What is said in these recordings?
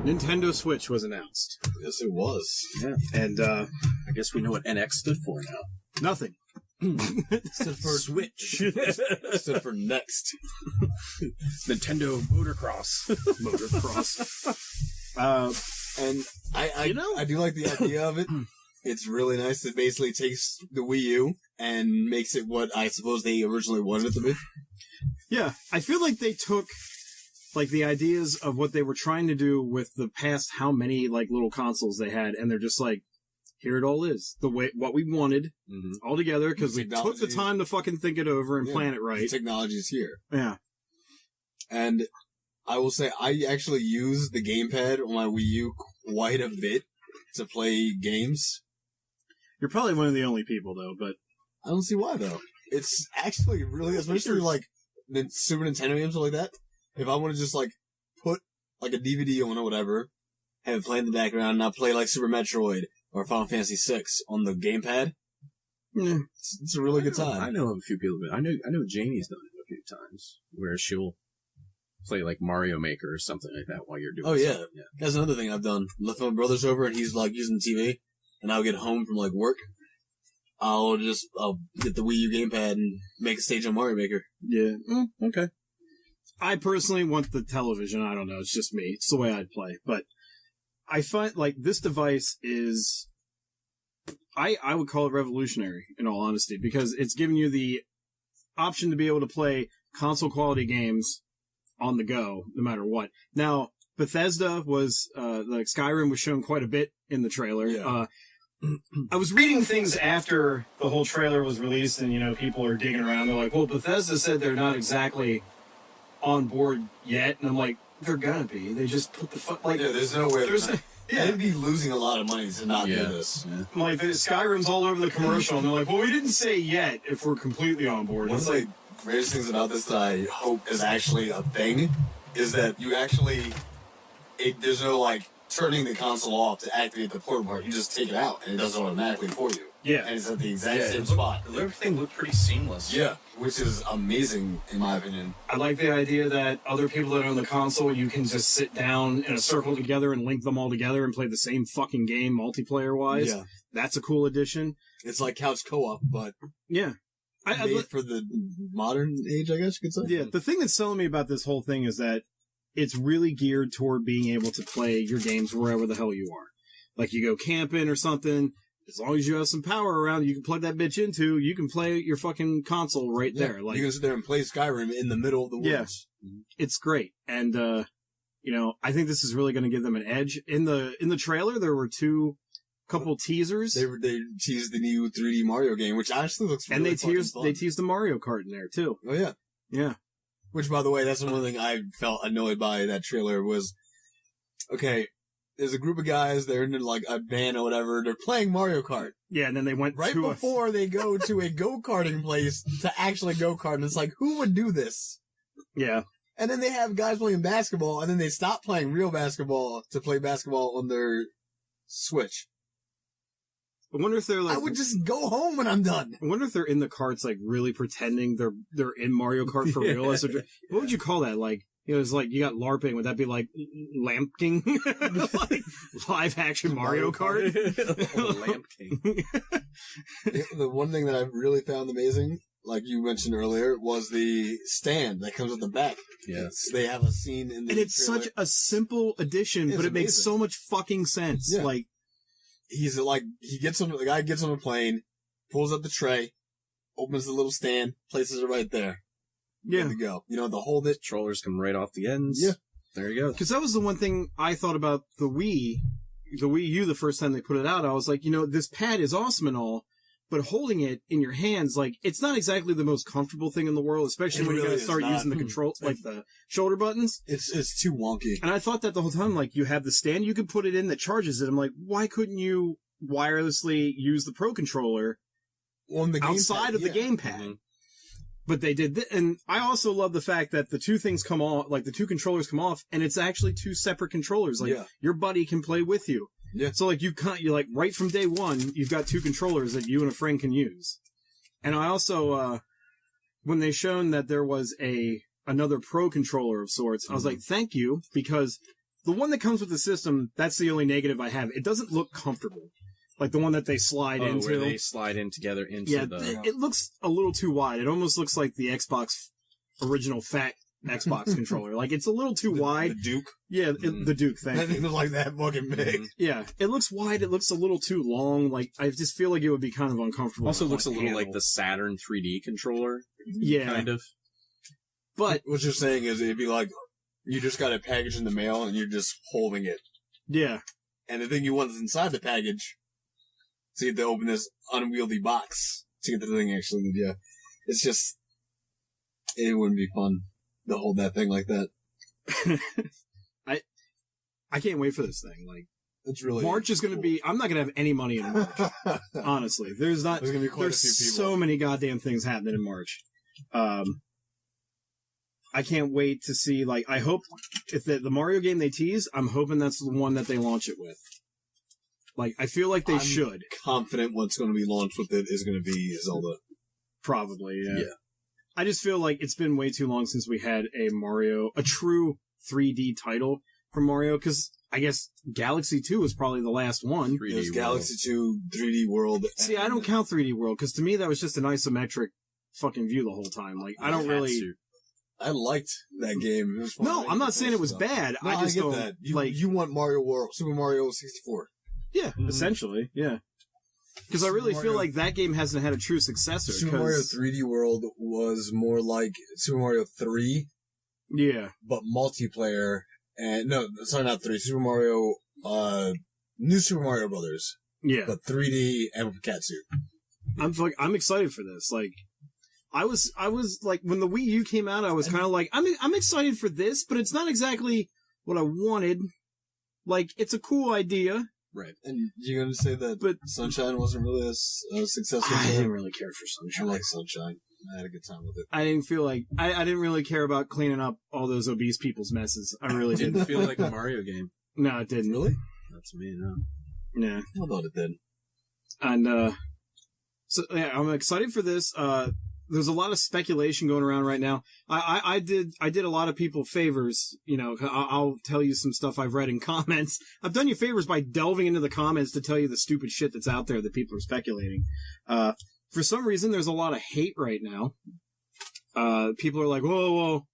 Nintendo Switch was announced. Yes, it was. Yeah. And I guess we know what NX stood for now. nothing. Stood for Switch. stood for next. Nintendo Motocross. And I do like the idea of it. It's really nice. It basically takes the Wii U and makes it what I suppose they originally wanted it to be. Yeah. I feel like they took like the ideas of what they were trying to do with the past how many like little consoles they had, and they're just like, here it all is. The way what we wanted all together, because we took the time to fucking think it over and plan it right. The technology is here. Yeah. And I will say I actually use the gamepad on my Wii U quite a bit to play games. You're probably one of the only people though, but I don't see why though. It's actually really, especially like the Super Nintendo games or like that. If I want to just, like, put, like, a DVD on or whatever, have it play in the background, and I'll play, like, Super Metroid or Final Fantasy VI on the gamepad, it's a really good time. I know of a few people, I know Janie's done it a few times, where she'll play, like, Mario Maker or something like that while you're doing something. Yeah. That's another thing I've done. Left my brother's over, and he's, like, using TV, and I'll get home from, like, work. I'll get the Wii U gamepad and make a stage on Mario Maker. Yeah. Okay. I personally want the television. I don't know. It's just me. It's the way I'd play. But I find, like, this device is, I would call it revolutionary, in all honesty, because it's giving you the option to be able to play console-quality games on the go, no matter what. Now, Bethesda was, like, Skyrim was shown quite a bit in the trailer. Yeah. I was reading things after the whole trailer was released, and, you know, people are digging around. They're like, well, Bethesda said they're not exactly on board yet, and I'm like, they're gonna be. They just put the like. Yeah, there's no way. They'd be losing a lot of money to not do this. Yeah. Like Skyrim's all over the commercial, and they're like, well, we didn't say yet if we're completely on board. One of the greatest things about this that I hope is actually a thing is that you actually, there's no like turning the console off to activate the port part. You just take it out, and it does it automatically for you. Yeah. And it's at the exact same spot. Everything looked pretty seamless. Yeah, which is amazing, in my opinion. I like the idea that other people that own the console, you can just sit down in a circle together and link them all together and play the same fucking game multiplayer-wise. Yeah. That's a cool addition. It's like couch co-op, but yeah, made for the modern age, I guess you could say. Yeah, the thing that's selling me about this whole thing is that it's really geared toward being able to play your games wherever the hell you are. Like, you go camping or something, as long as you have some power around you can plug that bitch into, you can play your fucking console right there. Like, you can sit there and play Skyrim in the middle of the woods. Yeah, it's great. And, you know, I think this is really going to give them an edge. In the trailer, there were couple teasers. They teased the new 3D Mario game, which actually looks really fun. And they teased the Mario Kart in there, too. Oh, yeah. Yeah. Which, by the way, that's one thing I felt annoyed by that trailer was, okay, there's a group of guys, they're in like a van or whatever, they're playing Mario Kart. Yeah, and then they went right before they go to a go-karting place to actually go-kart, and it's like, who would do this? Yeah. And then they have guys playing basketball, and then they stop playing real basketball to play basketball on their Switch. I wonder if they're like... I would just go home when I'm done. I wonder if they're in the carts, like, really pretending they're in Mario Kart for real. What would you call that? Like, you know, it's like, you got LARPing. Would that be like lampking? Like, live action Mario Kart? Lampking. The one thing that I really found amazing, like you mentioned earlier, was the stand that comes at the back. Yes. They have a scene in the And it's trailer. Such a simple addition, but it makes so much fucking sense. Yeah. Like, he's like, the guy gets on a plane, pulls up the tray, opens the little stand, places it right there. Yeah. Good to go. You know, the whole controllers come right off the ends. Yeah. There you go. Because that was the one thing I thought about the Wii U the first time they put it out. I was like, you know, this pad is awesome and all, but holding it in your hands, like, it's not exactly the most comfortable thing in the world, especially when you gotta start using the controls, like the shoulder buttons. It's too wonky. And I thought that the whole time, like, you have the stand, you could put it in that charges it. I'm like, why couldn't you wirelessly use the Pro Controller on the outside of the gamepad? Mm-hmm. But they did, and I also love the fact that the two things come off, like the two controllers come off, and it's actually two separate controllers. Like your buddy can play with you. Yeah. So like you're like right from day one, you've got two controllers that you and a friend can use. And I also, when they shown that there was another pro controller of sorts, I was like, thank you, because the one that comes with the system, that's the only negative I have. It doesn't look comfortable. Like the one that they slide into. Where they slide in together into it looks a little too wide. It almost looks like the Xbox original fat Xbox controller. Like it's a little too wide. The Duke? Yeah, the Duke, thank you. That thing was like that fucking big. Yeah, it looks wide. It looks a little too long. Like I just feel like it would be kind of uncomfortable. Also looks a little like the Saturn 3D controller. Yeah. Kind of. But what you're saying is it'd be like you just got a package in the mail and you're just holding it. Yeah. And the thing you want is inside the package. So you have to open this unwieldy box to get the thing actually. Yeah. It's just, it wouldn't be fun to hold that thing like that. I can't wait for this thing. Like, it's really March is going to be, I'm not going to have any money in March. Honestly. There's going to be quite a few people. So many goddamn things happening in March. I can't wait to see, like, I hope if the Mario game they tease, I'm hoping that's the one that they launch it with. Like, I feel like they should. Confident what's going to be launched with it is going to be Zelda. Probably, yeah. I just feel like it's been way too long since we had a true 3D title for Mario, because I guess Galaxy 2 was probably the last one. It was Galaxy 2, 3D World. See, I don't count 3D World, because to me that was just an isometric fucking view the whole time. Like, I don't really... I liked that game. It was fun. No, I'm not saying it was bad. No, I just get don't... that. Like, you want Mario World, Super Mario 64. Yeah, essentially, yeah. Because I really feel like that game hasn't had a true successor. Super Mario 3D World was more like Super Mario 3. Yeah. But multiplayer, and no, sorry, not 3. Super Mario, New Super Mario Brothers. Yeah. But 3D and with Katsu. I'm excited for this. Like, I was like, when the Wii U came out, I was kind of like, I'm excited for this, but it's not exactly what I wanted. Like, it's a cool idea. Right. And you're going to say that Sunshine wasn't really as successful? I didn't really care for Sunshine. I like Sunshine. I had a good time with it. I didn't feel like... I didn't really care about cleaning up all those obese people's messes. I really didn't. Didn't feel like a Mario game. No, it didn't. Really? That's me, no. Yeah. I thought it did. And, so, yeah, I'm excited for this. There's a lot of speculation going around right now. I did a lot of people favors, you know. I'll tell you some stuff I've read in comments. I've done you favors by delving into the comments to tell you the stupid shit that's out there that people are speculating. For some reason, there's a lot of hate right now. People are like, whoa,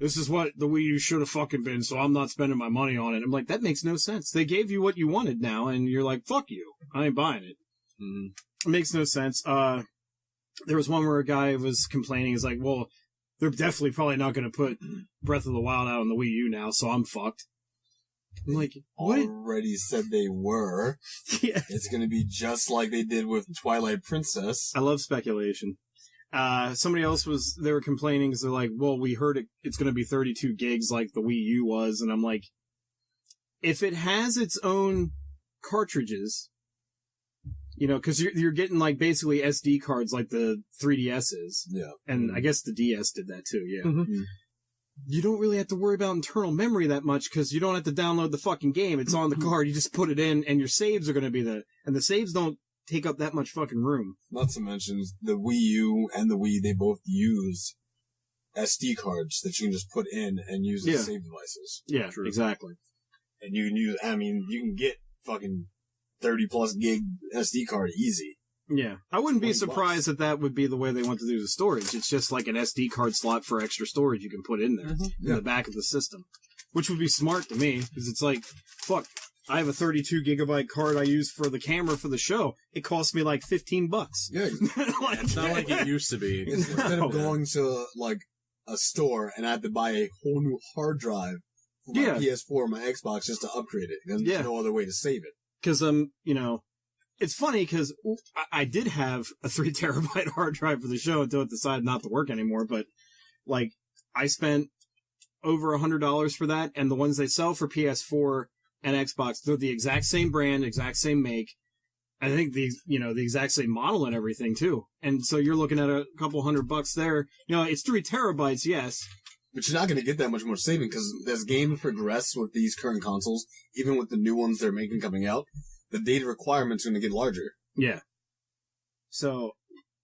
this is what the Wii U should have fucking been, so I'm not spending my money on it. I'm like, that makes no sense. They gave you what you wanted now, and you're like, fuck you. I ain't buying it. It makes no sense. There was one where a guy was complaining. He's like, well, they're definitely probably not going to put Breath of the Wild out on the Wii U now, so I'm fucked. I'm like, what? Already said they were. Yeah. It's going to be just like they did with Twilight Princess. I love speculation. Somebody else they were complaining because they're like, well, we heard it's going to be 32 gigs like the Wii U was. And I'm like, if it has its own cartridges, you know, because you're getting like basically SD cards like the 3DSs. Yeah. And I guess the DS did that too, yeah. Mm-hmm. You don't really have to worry about internal memory that much because you don't have to download the fucking game. It's on the card. You just put it in and your saves are going to be and the saves don't take up that much fucking room. Not to mention the Wii U and the Wii, they both use SD cards that you can just put in and use as save devices. Yeah, true. Exactly. And you can you can get fucking 30 plus gig SD card easy. Yeah. I wouldn't be surprised if that would be the way they want to do the storage. It's just like an SD card slot for extra storage you can put in there in the back of the system, which would be smart to me because it's like, fuck, I have a 32 gigabyte card I use for the camera for the show. It costs me like $15. Yeah. Like, it's not like it used to be. Instead of going to like a store and I have to buy a whole new hard drive for my PS4 or my Xbox just to upgrade it. There's no other way to save it. Because, you know, it's funny because I did have a 3 terabyte hard drive for the show until it decided not to work anymore. But, like, I spent over $100 for that. And the ones they sell for PS4 and Xbox, they're the exact same brand, exact same make. I think the exact same model and everything too. And so you're looking at a couple $100 there. It's 3 terabytes, yes. But you're not going to get that much more saving because as games progress with these current consoles, even with the new ones they're making coming out, the data requirement's going to get larger. Yeah. So,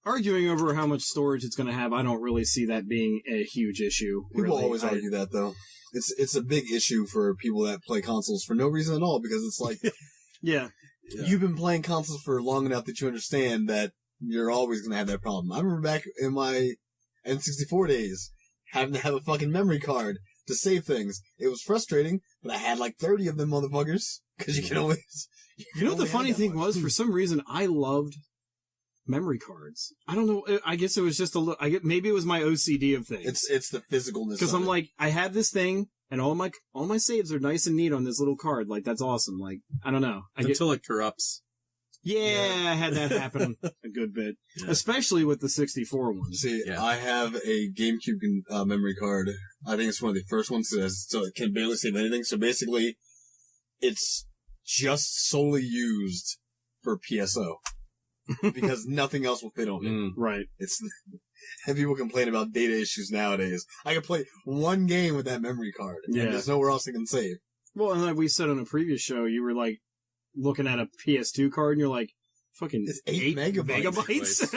arguing over how much storage it's going to have, I don't really see that being a huge issue. People always argue that, though. It's a big issue for people that play consoles for no reason at all, because it's like... Yeah. You've been playing consoles for long enough that you understand that you're always going to have that problem. I remember back in my N64 days, having to have a fucking memory card to save things. It was frustrating, but I had like 30 of them motherfuckers, because you can always... You know what the funny thing was? For some reason, I loved memory cards. I don't know. I guess it was just maybe it was my OCD of things. It's the physicalness. Because I'm like, I have this thing, and all my saves are nice and neat on this little card. Like, that's awesome. Like, I don't know. Until it corrupts. Yeah, I had that happen a good bit, especially with the 64 one. See, I have a GameCube memory card. I think it's one of the first ones so it can barely save anything. So basically, it's just solely used for PSO because nothing else will fit on it. Right. And people complain about data issues nowadays. I can play one game with that memory card, and there's nowhere else I can save. Well, and like we said on a previous show, you were like looking at a PS2 card, and you're like, fucking it's 8 megabytes.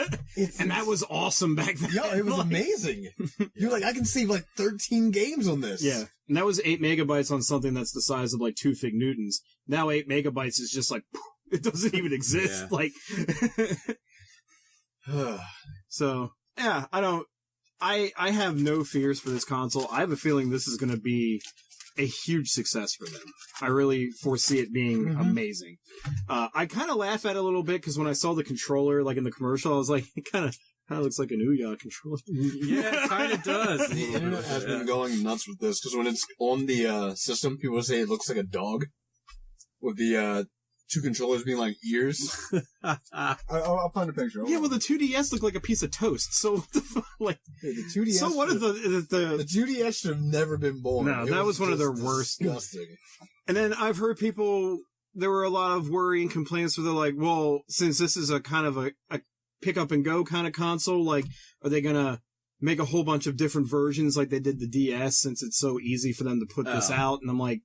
And that was awesome back then. Yeah, it was amazing. You're like, I can save like 13 games on this. Yeah. And that was 8 megabytes on something that's the size of like 2 Fig Newtons. Now 8 megabytes is just like, it doesn't even exist. Like, so, yeah, I have no fears for this console. I have a feeling this is going to be a huge success for them. I really foresee it being amazing. I kind of laugh at it a little bit because when I saw the controller, like in the commercial, I was like, it kind of looks like an Ouya controller. Yeah, it kind of does. The internet has been going nuts with this because when it's on the system, people say it looks like a dog with the 2 controllers being like ears. I'll find a picture. Yeah, well, the 2DS looked like a piece of toast. So what the fuck? Like, hey, the 2DS. So what is the 2DS should have never been born. No, that was one of their worst. Disgusting. And then I've heard people. There were a lot of worry and complaints where they're like, "Well, since this is a kind of a pick up and go kind of console, like, are they gonna make a whole bunch of different versions like they did the DS since it's so easy for them to put this out?" And I'm like,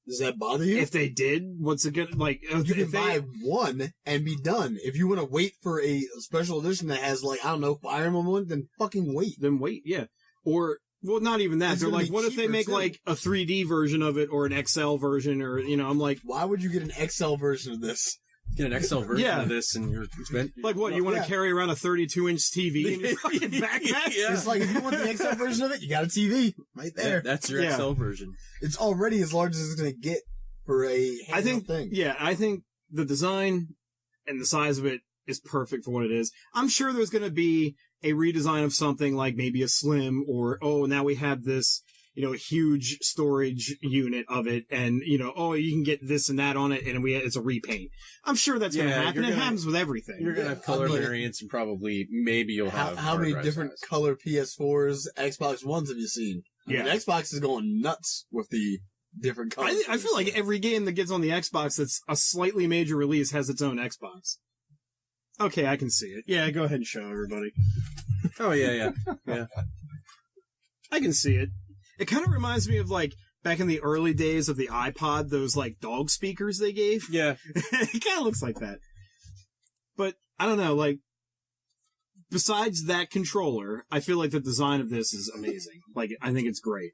does that bother you? If they did, what's it gonna, like, you can buy one and be done. If you want to wait for a special edition that has, like, I don't know, Fire Emblem one, then fucking wait. Then wait, yeah. Or, well, not even that. They're like, what if they make, like, a 3D version of it or an XL version or, I'm like... Why would you get an XL version of this? Get an XL version of this and you're... Like what, you want to carry around a 32-inch TV in your fucking backpack? It's like, if you want the XL version of it, you got a TV right there. That's your XL version. It's already as large as it's going to get for a handheld thing. Yeah, I think the design and the size of it is perfect for what it is. I'm sure there's going to be a redesign of something like maybe a Slim or, now we have this... huge storage unit of it, and, you can get this and that on it, and it's a repaint. I'm sure that's going to happen. It happens with everything. You're going to have color variants, and maybe you'll have... How many different color PS4s, Xbox Ones have you seen? I mean, Xbox is going nuts with the different colors. I feel like every game that gets on the Xbox that's a slightly major release has its own Xbox. Okay, I can see it. Yeah, go ahead and show everybody. Oh, yeah. I can see it. It kind of reminds me of, like, back in the early days of the iPod, those, like, dog speakers they gave. Yeah. It kind of looks like that. But, I don't know, like, besides that controller, I feel like the design of this is amazing. Like, I think it's great.